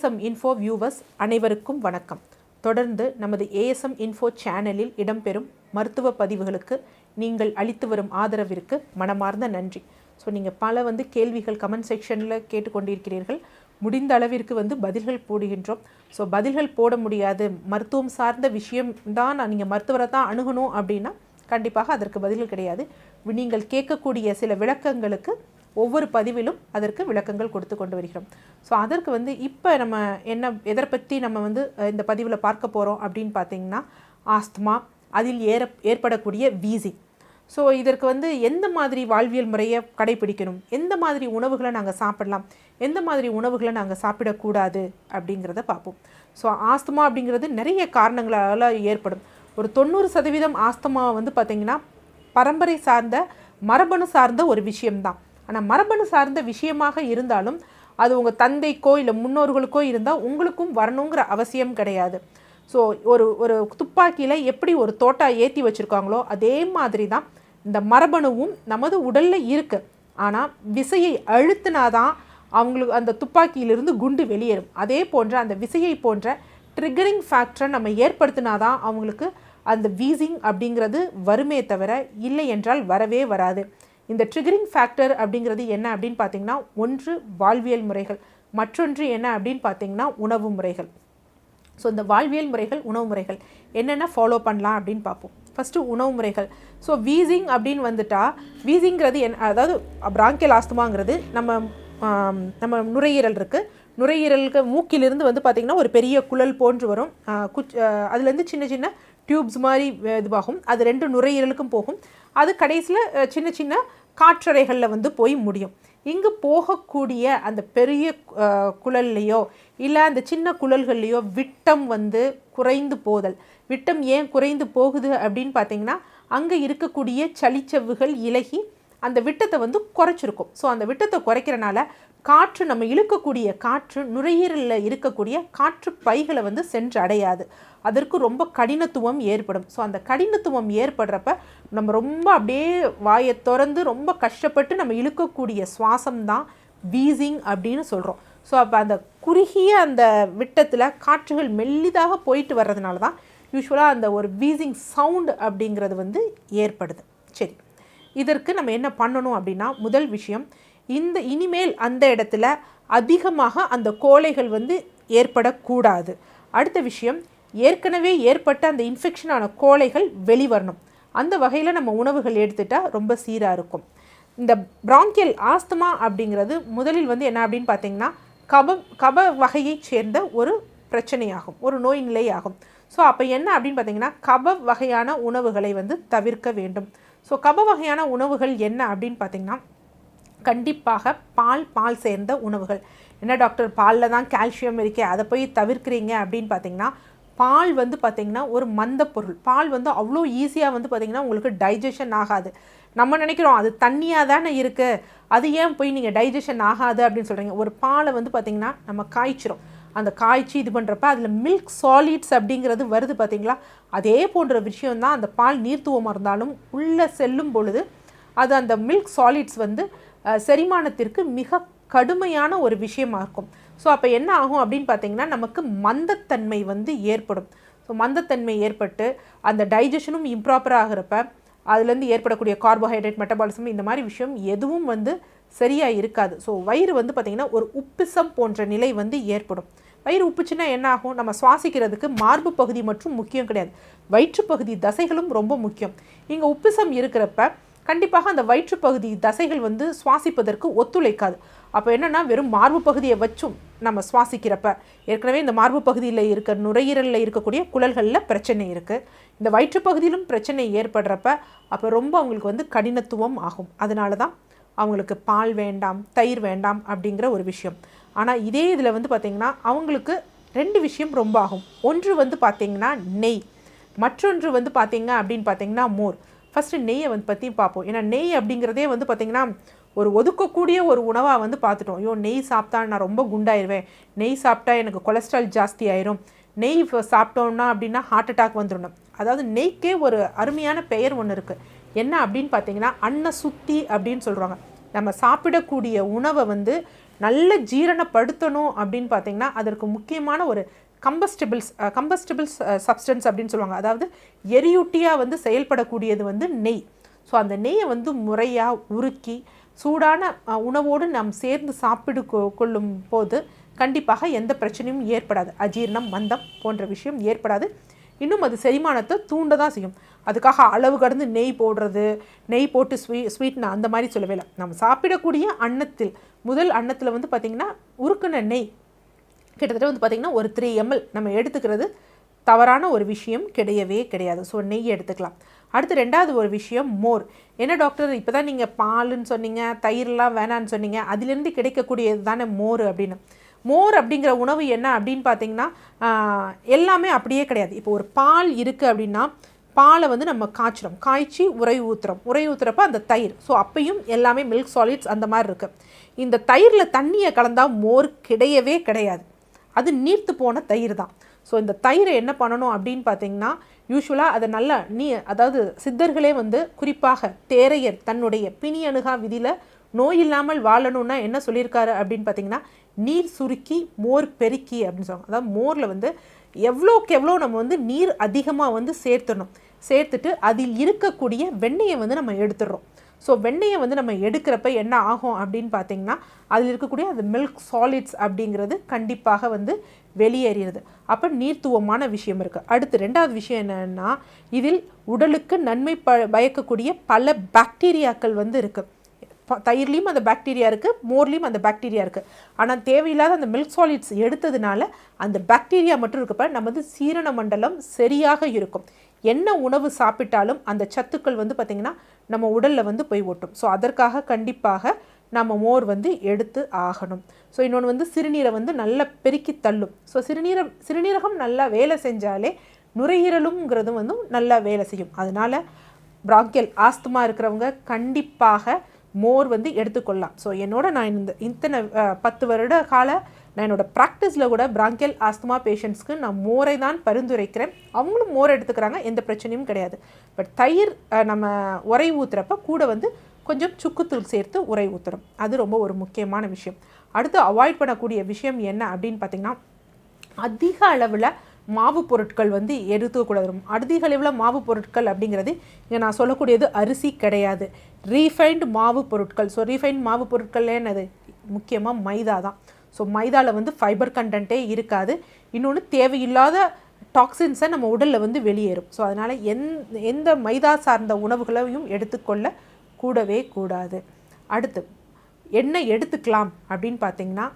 ASM info viewers அனைவருக்கும் வணக்கம். தொடர்ந்து நமது ஏஎஸ்எம் இன்ஃபோ சேனலில் இடம்பெறும் மருத்துவ பதிவுகளுக்கு நீங்கள் அளித்து வரும் ஆதரவிற்கு மனமார்ந்த நன்றி. ஸோ நீங்கள் பல கேள்விகள் கமெண்ட் செக்ஷனில் கேட்டுக்கொண்டிருக்கிறீர்கள். முடிந்த அளவிற்கு பதில்கள் போடுகின்றோம். ஸோ பதில்கள் போட முடியாது, மருத்துவம் சார்ந்த விஷயம் தான், நீங்கள் மருத்துவரை தான் அணுகணும் அப்படின்னா கண்டிப்பாக அதற்கு பதில்கள் கிடையாது. நீங்கள் கேட்கக்கூடிய சில விளக்கங்களுக்கு ஒவ்வொரு பதிவிலும் அதற்கு விளக்கங்கள் கொடுத்து கொண்டு வருகிறோம். ஸோ அதற்கு இப்போ நம்ம எதை பற்றி நம்ம இந்த பதிவில் பார்க்க போகிறோம் அப்படின்னு பார்த்தீங்கன்னா, ஆஸ்துமா, அதில் ஏற்படக்கூடிய வீசிங். ஸோ இதற்கு எந்த மாதிரி வாழ்வியல் முறையை கடைபிடிக்கணும், எந்த மாதிரி உணவுகளை நாங்கள் சாப்பிடலாம், எந்த மாதிரி உணவுகளை நாங்கள் சாப்பிடக்கூடாது அப்படிங்கிறத பார்ப்போம். ஸோ ஆஸ்துமா அப்படிங்கிறது நிறைய காரணங்களால் ஏற்படும். ஒரு 90% ஆஸ்துமா பார்த்திங்கன்னா பரம்பரை சார்ந்த மரபணு சார்ந்த ஒரு விஷயம்தான். ஆனால் மரபணு சார்ந்த விஷயமாக இருந்தாலும் அது உங்கள் தந்தைக்கோ இல்லை முன்னோர்களுக்கோ இருந்தால் உங்களுக்கும் வரணுங்கிற அவசியம் கிடையாது. ஸோ ஒரு துப்பாக்கியில் எப்படி ஒரு தோட்டா ஏற்றி வச்சுருக்காங்களோ அதே மாதிரி தான் இந்த மரபணுவும் நமது உடலில் இருக்குது. ஆனால் விசையை அழுத்தினாதான் அவங்களுக்கு அந்த துப்பாக்கியிலிருந்து குண்டு வெளியேறும். அதே போன்ற அந்த விசையை போன்ற ட்ரிகரிங் ஃபேக்டரை நம்ம ஏற்படுத்தினாதான் அவங்களுக்கு அந்த வீசிங் அப்படிங்கிறது வருமே தவிர இல்லை என்றால் வரவே வராது. இந்த ட்ரிகரிங் ஃபேக்டர் அப்படிங்கிறது என்ன அப்படின்னு பார்த்தீங்கன்னா, ஒன்று வாழ்வியல் முறைகள், மற்றொன்று என்ன அப்படின்னு பார்த்தீங்கன்னா உணவு முறைகள். ஸோ இந்த வாழ்வியல் முறைகள், உணவு முறைகள் என்னென்ன ஃபாலோ பண்ணலாம் அப்படின்னு பார்ப்போம். ஃபஸ்ட்டு உணவு முறைகள். ஸோ வீசிங் அப்படின்னு வீசிங்கிறது அதாவது பிராங்கியல் ஆஸ்துமாங்கிறது நம்ம நுரையீரல் இருக்குது. நுரையீரலுக்கு மூக்கிலிருந்து பார்த்திங்கன்னா ஒரு பெரிய குழல் போன்று வரும். அதுலேருந்து சின்ன சின்ன டியூப்ஸ் மாதிரி இதுவாகும். அது 2 நுரையீரலுக்கும் போகும். அது கடைசியில் சின்ன சின்ன காற்றறைகளில் போய் முடியும். இங்கு போகக்கூடிய அந்த பெரிய குழல்லையோ இல்லை அந்த சின்ன குழல்கள்லையோ விட்டம் குறைந்து போதல். விட்டம் ஏன் குறைந்து போகுது அப்படின்னு பார்த்தீங்கன்னா, அங்கே இருக்கக்கூடிய சளிச்சவ்வுகள் இலகி அந்த விட்டத்தை குறைச்சிருக்கும். ஸோ அந்த விட்டத்தை குறைக்கிறனால காற்று, நம்ம இழுக்கக்கூடிய காற்று நுரையீரலில் இருக்கக்கூடிய காற்று பைகளை சென்று அடையாது. அதற்கு ரொம்ப கடினத்துவம் ஏற்படும். ஸோ அந்த கடினத்துவம் ஏற்படுறப்ப நம்ம ரொம்ப அப்படியே வாயை திறந்து ரொம்ப கஷ்டப்பட்டு நம்ம இழுக்கக்கூடிய சுவாசம்தான் வீசிங் அப்படின்னு சொல்கிறோம். ஸோ அப்போ அந்த குறுகிய அந்த விட்டத்தில் காற்றுகள் மெல்லிதாக போயிட்டு வர்றதுனால தான் யூஸ்வலாக அந்த ஒரு வீசிங் சவுண்டு அப்படிங்கிறது ஏற்படுது. சரி, இதற்கு நம்ம என்ன பண்ணணும் அப்படின்னா, முதல் விஷயம், இனிமேல் அந்த இடத்துல அதிகமாக அந்த கோழைகள் ஏற்படக்கூடாது. அடுத்த விஷயம், ஏற்கனவே ஏற்பட்ட அந்த இன்ஃபெக்ஷனான கோழைகள் வெளிவரணும். அந்த வகையில் நம்ம உணவுகள் எடுத்துட்டால் ரொம்ப சீராக இருக்கும். இந்த பிராங்கியல் ஆஸ்துமா அப்படிங்கிறது முதலில் என்ன அப்படின்னு பார்த்தீங்கன்னா, கப வகையை சேர்ந்த ஒரு பிரச்சனையாகும், ஒரு நோய் நிலையாகும். ஸோ அப்போ என்ன அப்படின்னு பார்த்தீங்கன்னா, கப வகையான உணவுகளை தவிர்க்க வேண்டும். ஸோ கப வகையான உணவுகள் என்ன அப்படின்னு பார்த்தீங்கன்னா, கண்டிப்பாக பால் சேர்ந்த உணவுகள். என்ன டாக்டர், பாலில் தான் கால்சியம் இருக்கே, அதை போய் தவிர்க்கிறீங்க அப்படின்னு பார்த்தீங்கன்னா, பால் பார்த்திங்கன்னா ஒரு மந்த பொருள். பால் அவ்வளோ ஈஸியாக பார்த்திங்கன்னா உங்களுக்கு டைஜஷன் ஆகாது. நம்ம நினைக்கிறோம் அது தண்ணியாக தானே இருக்குது, அது ஏன் போய் நீங்கள் டைஜஷன் ஆகாது அப்படின்னு சொல்கிறீங்க. ஒரு பாலை பார்த்திங்கன்னா நம்ம காய்ச்சிரும். அந்த காய்ச்சி இது பண்ணுறப்ப அதில் மில்க் சாலிட்ஸ் அப்படிங்கிறது வருது பார்த்திங்களா. அதே போன்ற விஷயம்தான் அந்த பால் நீர்த்துவமாக இருந்தாலும் உள்ளே செல்லும் பொழுது அது அந்த மில்க் சாலிட்ஸ் செரிமானத்திற்கு மிக கடுமையான ஒரு விஷயமாக இருக்கும். ஸோ அப்போ என்ன ஆகும் அப்படின்னு பார்த்தீங்கன்னா, நமக்கு மந்தத்தன்மை ஏற்படும். ஸோ மந்தத்தன்மை ஏற்பட்டு அந்த டைஜஷனும் இம்ப்ராப்பராக ஆகிறப்ப அதுலேருந்து ஏற்படக்கூடிய கார்போஹைட்ரேட் மெட்டபாலிசம் இந்த மாதிரி விஷயம் எதுவும் சரியாக இருக்காது. ஸோ வயிறு பார்த்திங்கன்னா ஒரு உப்பிசம் போன்ற நிலை ஏற்படும். வயிறு உப்புச்சுன்னா என்ன ஆகும், நம்ம சுவாசிக்கிறதுக்கு மார்பு பகுதி மற்றும் முக்கியம் கிடையாது, வயிற்றுப்பகுதி தசைகளும் ரொம்ப முக்கியம். இங்கே உப்பிசம் இருக்கிறப்ப கண்டிப்பாக அந்த வயிற்றுப்பகுதி தசைகள் சுவாசிப்பதற்கு ஒத்துழைக்காது. அப்போ என்னென்னா, வெறும் மார்பு பகுதியை வச்சும் நம்ம சுவாசிக்கிறப்ப ஏற்கனவே இந்த மார்பு பகுதியில் இருக்க நுரையீரலில் இருக்கக்கூடிய குழல்களில் பிரச்சனை இருக்குது, இந்த வயிற்றுப்பகுதியிலும் பிரச்சனை ஏற்படுறப்ப அப்போ ரொம்ப அவங்களுக்கு கடினத்துவம் ஆகும். அதனால தான் அவங்களுக்கு பால் வேண்டாம், தயிர் வேண்டாம் அப்படிங்கிற ஒரு விஷயம். ஆனால் இதே இதில் பார்த்திங்கன்னா அவங்களுக்கு 2 விஷயம் ரொம்ப ஆகும். ஒன்று பார்த்திங்கன்னா நெய், மற்றொன்று பார்த்திங்க அப்படின்னு பார்த்திங்கன்னா மோர். ஃபஸ்ட்டு நெய்யை பற்றி பார்ப்போம். ஏன்னா நெய் அப்படிங்கிறதே பார்த்திங்கன்னா ஒரு ஒதுக்கக்கூடிய ஒரு உணவாக பார்த்துட்டோம். ஐயோ, நெய் சாப்பிட்டா நான் ரொம்ப குண்டாயிருவேன், நெய் சாப்பிட்டா எனக்கு கொலஸ்ட்ரால் ஜாஸ்தி ஆயிரும், நெய் சாப்பிட்டோன்னா அப்படின்னா ஹார்ட் அட்டாக் வந்துடணும். அதாவது நெய்க்கே ஒரு அருமையான பெயர் ஒன்று இருக்குது. என்ன அப்படின்னு பார்த்தீங்கன்னா அன்ன சுத்தி அப்படின்னு சொல்கிறாங்க. நம்ம சாப்பிடக்கூடிய உணவை வந்து நல்ல ஜீரணப்படுத்தணும் அப்படின்னு பார்த்திங்கன்னா அதற்கு முக்கியமான ஒரு கம்பஸ்டிபிள்ஸ் சப்ஸ்டன்ஸ் அப்படின்னு சொல்லுவாங்க. அதாவது எரியூட்டியாக வந்து செயல்படக்கூடியது வந்து நெய். ஸோ அந்த நெய்யை வந்து முறையாக உருக்கி சூடான உணவோடு நாம் சேர்ந்து சாப்பிடு கொள்ளும் போது கண்டிப்பாக எந்த பிரச்சனையும் ஏற்படாது. அஜீரணம், மந்தம் போன்ற விஷயம் ஏற்படாது. இன்னும் அது செரிமானத்தை தூண்ட தான் செய்யும். அதுக்காக அளவு கடந்து நெய் போடுறது, நெய் போட்டு ஸ்வீட்னா அந்த மாதிரி சொல்லவே இல்லை. நம்ம சாப்பிடக்கூடிய முதல் அன்னத்தில் வந்து பார்த்திங்கன்னா உருக்குன நெய் கிட்டத்தட்ட வந்து பார்த்திங்கன்னா ஒரு 3 ml நம்ம எடுத்துக்கிறது தவறான ஒரு விஷயம் கிடையவே கிடையாது. ஸோ நெய் எடுத்துக்கலாம். அடுத்து 2வது ஒரு விஷயம் மோர். என்ன டாக்டர் இப்போ தான் நீங்கள் பாலுன்னு சொன்னீங்க, தயிர்லாம் வேணான்னு சொன்னீங்க, அதிலேருந்து கிடைக்கக்கூடியது தானே மோர் அப்படின்னு. மோர் அப்படிங்கிற உணவு என்ன அப்படின்னு பார்த்தீங்கன்னா எல்லாமே அப்படியே கிடையாது. இப்போ ஒரு பால் இருக்குது அப்படின்னா பாலை வந்து நம்ம காய்ச்சி உரை ஊற்றுறப்ப அந்த தயிர். ஸோ அப்பையும் எல்லாமே மில்க் சாலிட்ஸ் அந்த மாதிரி இருக்குது. இந்த தயிரில் தண்ணியை கலந்தால் மோர் கிடையவே கிடையாது. அது நீர்த்து போன தயிர் தான். ஸோ இந்த தயிரை என்ன பண்ணணும் அப்படின்னு பார்த்தீங்கன்னா யூஸ்வலாக அதை நல்லா அதாவது சித்தர்களே வந்து குறிப்பாக தேரையர் தன்னுடைய பிணியணுகா விதியில் நோய் இல்லாமல் வாழணும்னா என்ன சொல்லியிருக்காரு அப்படின்னு பார்த்தீங்கன்னா நீர் சுருக்கி மோர் பெருக்கி அப்படின்னு சொல்லுவாங்க. அதாவது மோரில் வந்து எவ்வளோக்கு எவ்வளோ நம்ம வந்து நீர் அதிகமாக வந்து சேர்த்துட்டு அதில் இருக்கக்கூடிய வெண்ணெயை வந்து நம்ம எடுத்துடுறோம். ஸோ வெண்ணெயை வந்து நம்ம எடுக்கிறப்ப என்ன ஆகும் அப்படின்னு பார்த்தீங்கன்னா அதில் இருக்கக்கூடிய அந்த மில்க் சாலிட்ஸ் அப்படிங்கிறது கண்டிப்பாக வந்து வெளியேறிடுது. அப்போ நீர்த்துவமான விஷயம் இருக்குது. அடுத்து 2வது விஷயம் என்னென்னா இதில் உடலுக்கு நன்மை பயக்கக்கூடிய பல பாக்டீரியாக்கள் வந்து இருக்குது. தயிர்லேயும் அந்த பாக்டீரியா இருக்குது, மோர்லேயும் அந்த பாக்டீரியா இருக்குது. ஆனால் தேவையில்லாத அந்த மில்க் சாலிட்ஸ் எடுத்ததுனால அந்த பாக்டீரியா மட்டும் இருக்கப்ப நமது சீரண மண்டலம் சரியாக இருக்கும். என்ன உணவு சாப்பிட்டாலும் அந்த சத்துக்கள் வந்து பார்த்திங்கன்னா நம்ம உடலில் வந்து போய் ஒட்டும். ஸோ அதற்காக கண்டிப்பாக நம்ம மோர் வந்து எடுத்து ஆகணும். ஸோ இன்னொன்று வந்து சிறுநீரை வந்து நல்லா பெருக்கி தள்ளும். ஸோ சிறுநீரகம் நல்லா வேலை செஞ்சாலே நுரையீரலுங்கிறதும் வந்து நல்லா வேலை செய்யும். அதனால் பிராங்கியல் ஆஸ்துமா இருக்கிறவங்க கண்டிப்பாக மோர் வந்து எடுத்துக்கொள்ளலாம். ஸோ நான் இத்தனை 10 வருட கால நான் என்னோடய ப்ராக்டிஸில் கூட பிராங்கியல் ஆஸ்துமா பேஷண்ட்ஸ்க்கு நான் மோரை தான் பரிந்துரைக்கிறேன். அவங்களும் மோர் எடுத்துக்கிறாங்க, எந்த பிரச்சனையும் கிடையாது. பட் தயிர் நம்ம உரை ஊற்றுறப்ப கூட வந்து கொஞ்சம் சுக்குத்தூள் சேர்த்து உரை ஊற்றுறோம். அது ரொம்ப ஒரு முக்கியமான விஷயம். அடுத்து அவாய்ட் பண்ணக்கூடிய விஷயம் என்ன அப்படின்னு பார்த்திங்கன்னா அதிக அளவில் மாவு பொருட்கள் வந்து எடுத்துக்கூடாது. அதிக அளவில் மாவு பொருட்கள் அப்படிங்கிறது இங்கே நான் சொல்லக்கூடியது அரிசி கிடையாது, ரீஃபைன்டு மாவு பொருட்கள். ஸோ ரீஃபைன்டு மாவு பொருட்கள் என்னது? முக்கியமாக மைதா தான். ஸோ மைதாவில் வந்து ஃபைபர் கண்டென்ட்டே இருக்காது. இன்னொன்று தேவையில்லாத டாக்ஸின்ஸை நம்ம உடலில் வந்து வெளியேறும். ஸோ அதனால் எந்த மைதா சார்ந்த உணவுகளையும் எடுத்துக்கொள்ள கூடவே கூடாது. அடுத்து என்ன எடுத்துக்கலாம் அப்படின்னு பார்த்திங்கன்னா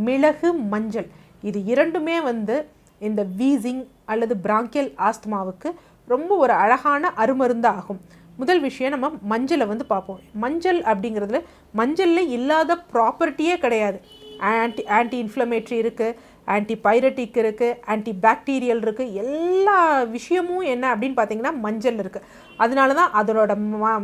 மிளகு, மஞ்சள், இது இரண்டுமே வந்து இந்த வீசிங் அல்லது பிராங்கியல் ஆஸ்துமாவுக்கு ரொம்ப ஒரு அழகான அருமருந்து ஆகும். முதல் விஷயம் நம்ம மஞ்சளை வந்து பார்ப்போம். மஞ்சள் அப்படிங்கிறதுல மஞ்சளில் இல்லாத ப்ராப்பர்ட்டியே கிடையாது. ஆன்டி இன்ஃப்ளமேட்ரி இருக்குது, ஆன்டி பைரட்டிக் இருக்குது, ஆன்டி பாக்டீரியல் இருக்குது. எல்லா விஷயமும் என்ன அப்படின்னு பார்த்திங்கன்னா மஞ்சள் இருக்குது. அதனால தான் அதனோட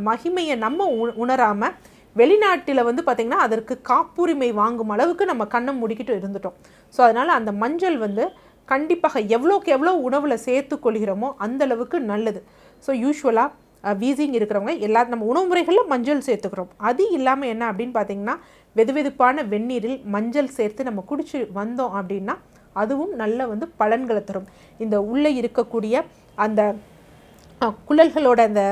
மகிமையை நம்ம உணராமல் வெளிநாட்டில் வந்து பார்த்திங்கன்னா அதற்கு காப்புரிமை வாங்கும் அளவுக்கு நம்ம கண்ணை மூடிக்கிட்டு இருந்துட்டோம். ஸோ அதனால் அந்த மஞ்சள் வந்து கண்டிப்பாக எவ்வளோக்கு எவ்வளோ உணவில் சேர்த்து கொள்கிறோமோ அந்தளவுக்கு நல்லது. ஸோ யூஸ்வலாக வீசிங் இருக்கிறவங்க நம்ம உணவு முறைகளில் மஞ்சள் சேர்த்துக்கிறோம். அது இல்லாமல் என்ன அப்படின்னு பார்த்திங்கன்னா வெதுவெதுப்பான வெந்நீரில் மஞ்சள் சேர்த்து நம்ம குடிச்சு வந்தோம் அப்படின்னா அதுவும் நல்ல வந்து பலன்களை தரும். இந்த உள்ளே இருக்கக்கூடிய அந்த குழல்களோட அந்த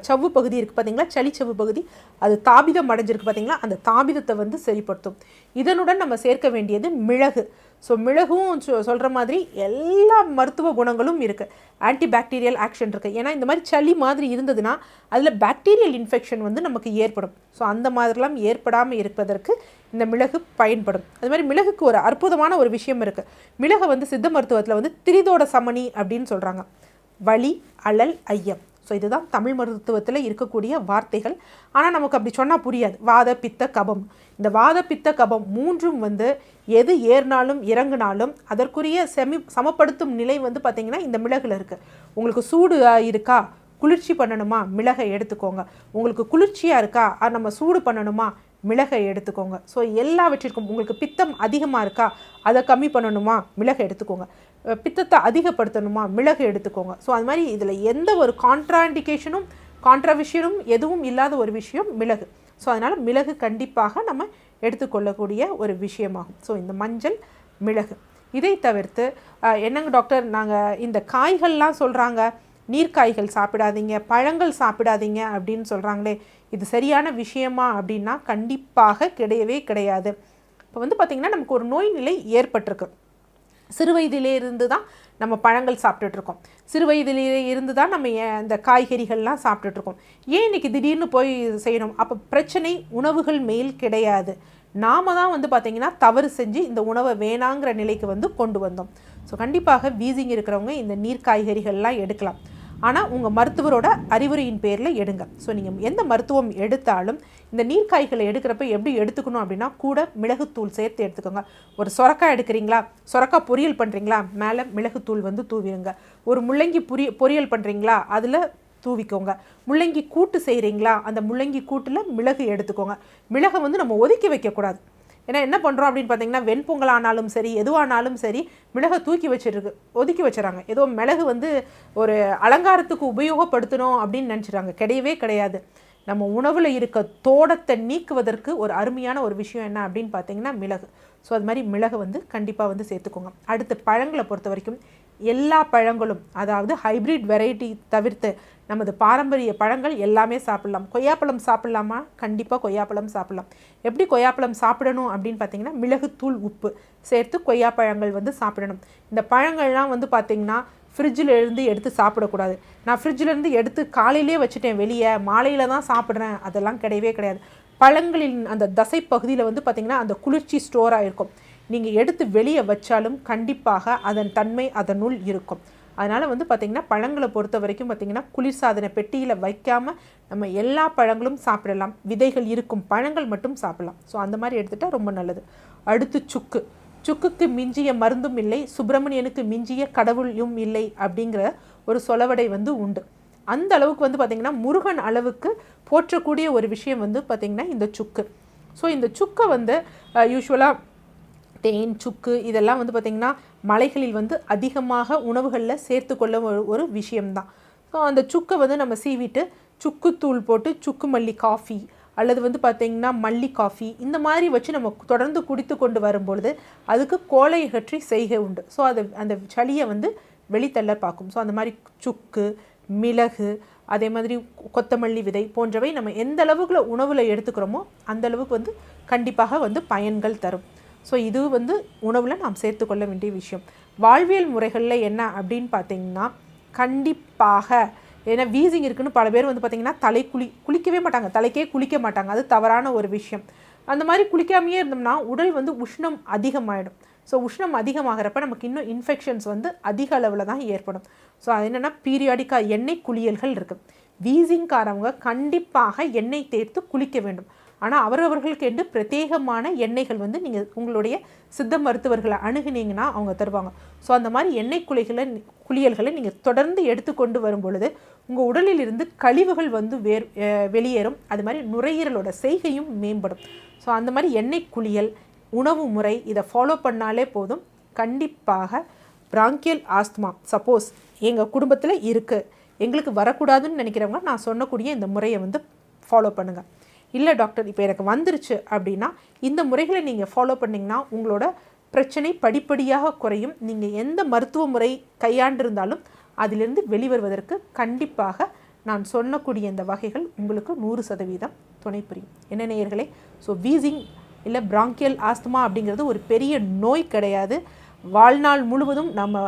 சவ்வு பகுதி இருக்குது பார்த்திங்களா, சளிச்சவ்வு பகுதி, அது தாபிதம் அடைஞ்சிருக்கு பார்த்திங்களா, அந்த தாபிதத்தை வந்து சரிப்படுத்தும். இதனுடன் நம்ம சேர்க்க வேண்டியது மிளகு. ஸோ மிளகும் சொல்கிற மாதிரி எல்லா மருத்துவ குணங்களும் இருக்குது. ஆன்டி பாக்டீரியல் ஆக்ஷன் இருக்குது. ஏன்னா இந்த மாதிரி சளி மாதிரி இருந்ததுன்னா அதில் பாக்டீரியல் இன்ஃபெக்ஷன் வந்து நமக்கு ஏற்படும். ஸோ அந்த மாதிரிலாம் ஏற்படாமல் இருப்பதற்கு இந்த மிளகு பயன்படும். அது மாதிரி மிளகுக்கு ஒரு அற்புதமான ஒரு விஷயம் இருக்குது. மிளகை வந்து சித்த மருத்துவத்தில் வந்து திரிதோட சமணி அப்படின்னு சொல்கிறாங்க. வலி, அழல், ஐயம். ஸோ இதுதான் தமிழ் மருத்துவத்தில் இருக்கக்கூடிய வார்த்தைகள். ஆனால் நமக்கு அப்படி சொன்னால் புரியாது. வாத, பித்த, கபம். இந்த வாத, பித்த, கபம் மூன்றும் வந்து எது ஏறினாலும் இறங்கினாலும் அதற்குரிய சமப்படுத்தும் நிலை வந்து பார்த்திங்கன்னா இந்த மிளகுல இருக்குது. உங்களுக்கு சூடு இருக்கா, குளிர்ச்சி பண்ணணுமா, மிளகை எடுத்துக்கோங்க. உங்களுக்கு குளிர்ச்சியாக இருக்கா, நம்ம சூடு பண்ணணுமா, மிளகை எடுத்துக்கோங்க. ஸோ எல்லாவற்றிற்கும் உங்களுக்கு பித்தம் அதிகமாக இருக்கா, அதை கம்மி பண்ணணுமா, மிளகை எடுத்துக்கோங்க. பித்தத்தை அதிகப்படுத்தணுமா, மிளகு எடுத்துக்கோங்க. ஸோ அது மாதிரி இதில் எந்த ஒரு கான்ட்ராண்டிகேஷனும் கான்ட்ரவர்ஷியலும் எதுவும் இல்லாத ஒரு விஷயம் மிளகு. ஸோ அதனால் மிளகு கண்டிப்பாக நம்ம எடுத்துக்கொள்ளக்கூடிய ஒரு விஷயமாகும். ஸோ இந்த மஞ்சள், மிளகு. இதை தவிர்த்து என்னங்க டாக்டர், நாங்கள் இந்த காய்கள்லாம் சொல்கிறாங்க, நீர்க்காய்கள் சாப்பிடாதீங்க, பழங்கள் சாப்பிடாதீங்க அப்படின்னு சொல்கிறாங்களே, இது சரியான விஷயமா அப்படின்னா கண்டிப்பாக கிடையவே கிடையாது. இப்போ வந்து பார்த்திங்கன்னா நமக்கு ஒரு நோய் நிலை ஏற்பட்டிருக்கு. சிறு வயதிலே இருந்து தான் நம்ம பழங்கள் சாப்பிட்டுட்ருக்கோம், சிறு வயதிலே இருந்து தான் நம்ம இந்த காய்கறிகள்லாம் சாப்பிட்டுட்ருக்கோம். ஏன் இன்றைக்கி திடீர்னு போய் செய்யணும்? அப்போ பிரச்சனை உணவுகள் மேல் கிடையாது, நாம் தான் வந்து பார்த்திங்கன்னா தவறு செஞ்சு இந்த உணவை வேணாங்கிற நிலைக்கு வந்து கொண்டு வந்தோம். ஸோ கண்டிப்பாக வீசிங் இருக்கிறவங்க இந்த நீர் காய்கறிகள்லாம் எடுக்கலாம். ஆனால் உங்கள் மருத்துவரோட அறிவுரையின் பேரில் எடுங்க. ஸோ நீங்கள் எந்த மருத்துவம் எடுத்தாலும் இந்த நீர்க்காய்களை எடுக்கிறப்ப எப்படி எடுத்துக்கணும் அப்படின்னா, கூட மிளகுத்தூள் சேர்த்து எடுத்துக்கோங்க. ஒரு சொரக்காய் எடுக்கிறீங்களா, சொரக்காய் பொரியல் பண்ணுறீங்களா, மேலே மிளகுத்தூள் வந்து தூவிடுங்க. ஒரு முள்ளங்கி பொரியல் பண்ணுறீங்களா, அதில் தூவிக்கோங்க. முள்ளங்கி கூட்டு செய்கிறீங்களா, அந்த முள்ளங்கி கூட்டில் மிளகு எடுத்துக்கோங்க. மிளகை வந்து நம்ம ஒதுக்கி வைக்கக்கூடாது. ஏன்னா என்ன பண்ணுறோம் அப்படின்னு பார்த்தீங்கன்னா, வெண்பொங்கல் ஆனாலும் சரி, எதுவானாலும் சரி, மிளகை ஒதுக்கி வச்சுறாங்க. ஏதோ மிளகு வந்து ஒரு அலங்காரத்துக்கு உபயோகப்படுத்தணும் அப்படின்னு நினச்சிட்றாங்க. கிடையவே கிடையாது. நம்ம உணவில் இருக்க தோடத்தை நீக்குவதற்கு ஒரு அருமையான ஒரு விஷயம் என்ன அப்படின்னு பார்த்தீங்கன்னா மிளகு. ஸோ அது மாதிரி மிளகு வந்து கண்டிப்பாக வந்து சேர்த்துக்கோங்க. அடுத்து பழங்களை பொறுத்த வரைக்கும் எல்லா பழங்களும், அதாவது ஹைப்ரிட் வெரைட்டி தவிர்த்து நமது பாரம்பரிய பழங்கள் எல்லாமே சாப்பிட்லாம். கொய்யாப்பழம் சாப்பிட்லாமா? கண்டிப்பாக கொய்யாப்பழம் சாப்பிட்லாம். எப்படி கொய்யாப்பழம் சாப்பிடணும் அப்படின்னு பார்த்தீங்கன்னா, மிளகுத்தூள், உப்பு சேர்த்து கொய்யாப்பழங்கள் வந்து சாப்பிடணும். இந்த பழங்கள்லாம் வந்து பார்த்திங்கன்னா ஃப்ரிட்ஜில் இருந்து எடுத்து சாப்பிடக்கூடாது. நான் ஃப்ரிட்ஜிலேருந்து எடுத்து காலையிலே வச்சுட்டேன், வெளியே மாலையில் தான் சாப்பிட்றேன், அதெல்லாம் கிடையவே கிடையாது. பழங்களின் அந்த தசை பகுதியில் வந்து பார்த்திங்கன்னா அந்த குளிர்ச்சி ஸ்டோராக இருக்கும். நீங்கள் எடுத்து வெளியே வச்சாலும் கண்டிப்பாக அதன் தன்மை அதனுள் இருக்கும். அதனால் வந்து பார்த்திங்கன்னா பழங்களை பொறுத்த வரைக்கும் பார்த்திங்கன்னா குளிர்சாதன பெட்டியில் வைக்காமல் நம்ம எல்லா பழங்களும் சாப்பிடலாம். விதைகள் இருக்கும் பழங்கள் மட்டும் சாப்பிடலாம். ஸோ அந்த மாதிரி எடுத்துகிட்டால் ரொம்ப நல்லது. அடுத்து சுக்குக்கு மிஞ்சிய மருந்தும் இல்லை, சுப்பிரமணியனுக்கு மிஞ்சிய கடவுளும் இல்லை அப்படிங்கிற ஒரு சொலவடை வந்து உண்டு. அந்த அளவுக்கு வந்து பார்த்திங்கன்னா முருகன் அளவுக்கு போற்றக்கூடிய ஒரு விஷயம் வந்து பார்த்திங்கன்னா இந்த சுக்கு. ஸோ இந்த சுக்கை வந்து யூஸ்வலாக தேன், சுக்கு இதெல்லாம் வந்து பார்த்திங்கன்னா மலைகளில் வந்து அதிகமாக உணவுகளில் சேர்த்துக்கொள்ள ஒரு விஷயம்தான். ஸோ அந்த சுக்கை வந்து நம்ம சீவிட்டு சுக்குத்தூள் போட்டு சுக்கு மல்லி காஃபி அல்லது வந்து பார்த்திங்கன்னா மல்லி காஃபி இந்த மாதிரி வச்சு நம்ம தொடர்ந்து குடித்து கொண்டு வரும்பொழுது அதுக்கு கோலை அகற்றி செய்கை உண்டு. ஸோ அந்த சளியை வந்து வெளித்தள்ள பார்க்கும். ஸோ அந்த மாதிரி சுக்கு, மிளகு, அதே மாதிரி கொத்தமல்லி விதை போன்றவை நம்ம எந்த அளவுக்கு உணவில் எடுத்துக்கிறோமோ அந்த அளவுக்கு வந்து கண்டிப்பாக வந்து பயன்கள் தரும். ஸோ இது வந்து உணவில் நாம் சேர்த்துக்கொள்ள வேண்டிய விஷயம். வாழ்வியல் முறைகளில் என்ன அப்படின்னு பார்த்திங்கன்னா, கண்டிப்பாக ஏன்னா வீசிங் இருக்குன்னு பல பேர் வந்து பார்த்திங்கன்னா குளிக்கவே மாட்டாங்க, தலைக்கே குளிக்க மாட்டாங்க. அது தவறான ஒரு விஷயம். அந்த மாதிரி குளிக்காமையே இருந்தோம்னா உடல் வந்து உஷ்ணம் அதிகமாகிடும். ஸோ உஷ்ணம் அதிகமாகிறப்ப நமக்கு இன்னும் இன்ஃபெக்ஷன்ஸ் வந்து அதிக அளவில் தான் ஏற்படும். ஸோ அது என்னென்னா பீரியாடிக்காக எண்ணெய் குளியல்கள் இருக்குது. வீசிங்காரவங்க கண்டிப்பாக எண்ணெய் தேர்த்து குளிக்க வேண்டும். ஆனால் அவரவர்களுக்கு என்று பிரத்யேகமான எண்ணெய்கள் வந்து நீங்கள் உங்களுடைய சித்த மருத்துவர்களை அணுகுனீங்கன்னா அவங்க தருவாங்க. ஸோ அந்த மாதிரி எண்ணெய் குளியல்களை நீங்கள் தொடர்ந்து எடுத்துக்கொண்டு வரும் பொழுது உங்கள் உடலில் இருந்து கழிவுகள் வந்து வெளியேறும். அது மாதிரி நுரையீரலோட செய்கையும் மேம்படும். ஸோ அந்த மாதிரி எண்ணெய் குளியல், உணவு முறை இதை ஃபாலோ பண்ணாலே போதும். கண்டிப்பாக பிராங்கியல் ஆஸ்துமா சப்போஸ் எங்கள் குடும்பத்தில் இருக்குது, எங்களுக்கு வரக்கூடாதுன்னு நினைக்கிறவங்க நான் சொன்னக்கூடிய இந்த முறையை வந்து ஃபாலோ பண்ணுங்கள். இல்லை டாக்டர் இப்போ எனக்கு வந்துருச்சு அப்படின்னா இந்த முறைகளை நீங்கள் ஃபாலோ பண்ணிங்கன்னா உங்களோட பிரச்சனை படிப்படியாக குறையும். நீங்கள் எந்த மருத்துவ முறை கையாண்டிருந்தாலும் அதிலிருந்து வெளிவருவதற்கு கண்டிப்பாக நான் சொன்னக்கூடிய இந்த வகைகள் உங்களுக்கு 100% துணை புரியும். என்ன நேயர்களே, ஸோ வீசிங் இல்லை பிராங்கியல் ஆஸ்துமா அப்படிங்கிறது ஒரு பெரிய நோய் கிடையாது. வாழ்நாள் முழுவதும் நம்ம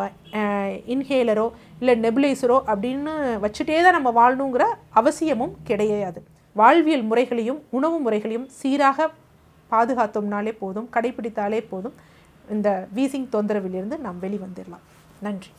இன்ஹேலரோ இல்லை நெபுலைசரோ அப்படின்னு வச்சுட்டே தான் நம்ம வாழணுங்கிற அவசியமும் கிடையாது. வாழ்வியல் முறைகளையும் உணவு முறைகளையும் சீராக பாதுகாத்தோம்னாலே போதும், கடைபிடித்தாலே போதும், இந்த வீசிங் தொந்தரவிலிருந்து நாம் வெளிவந்துடலாம். நன்றி.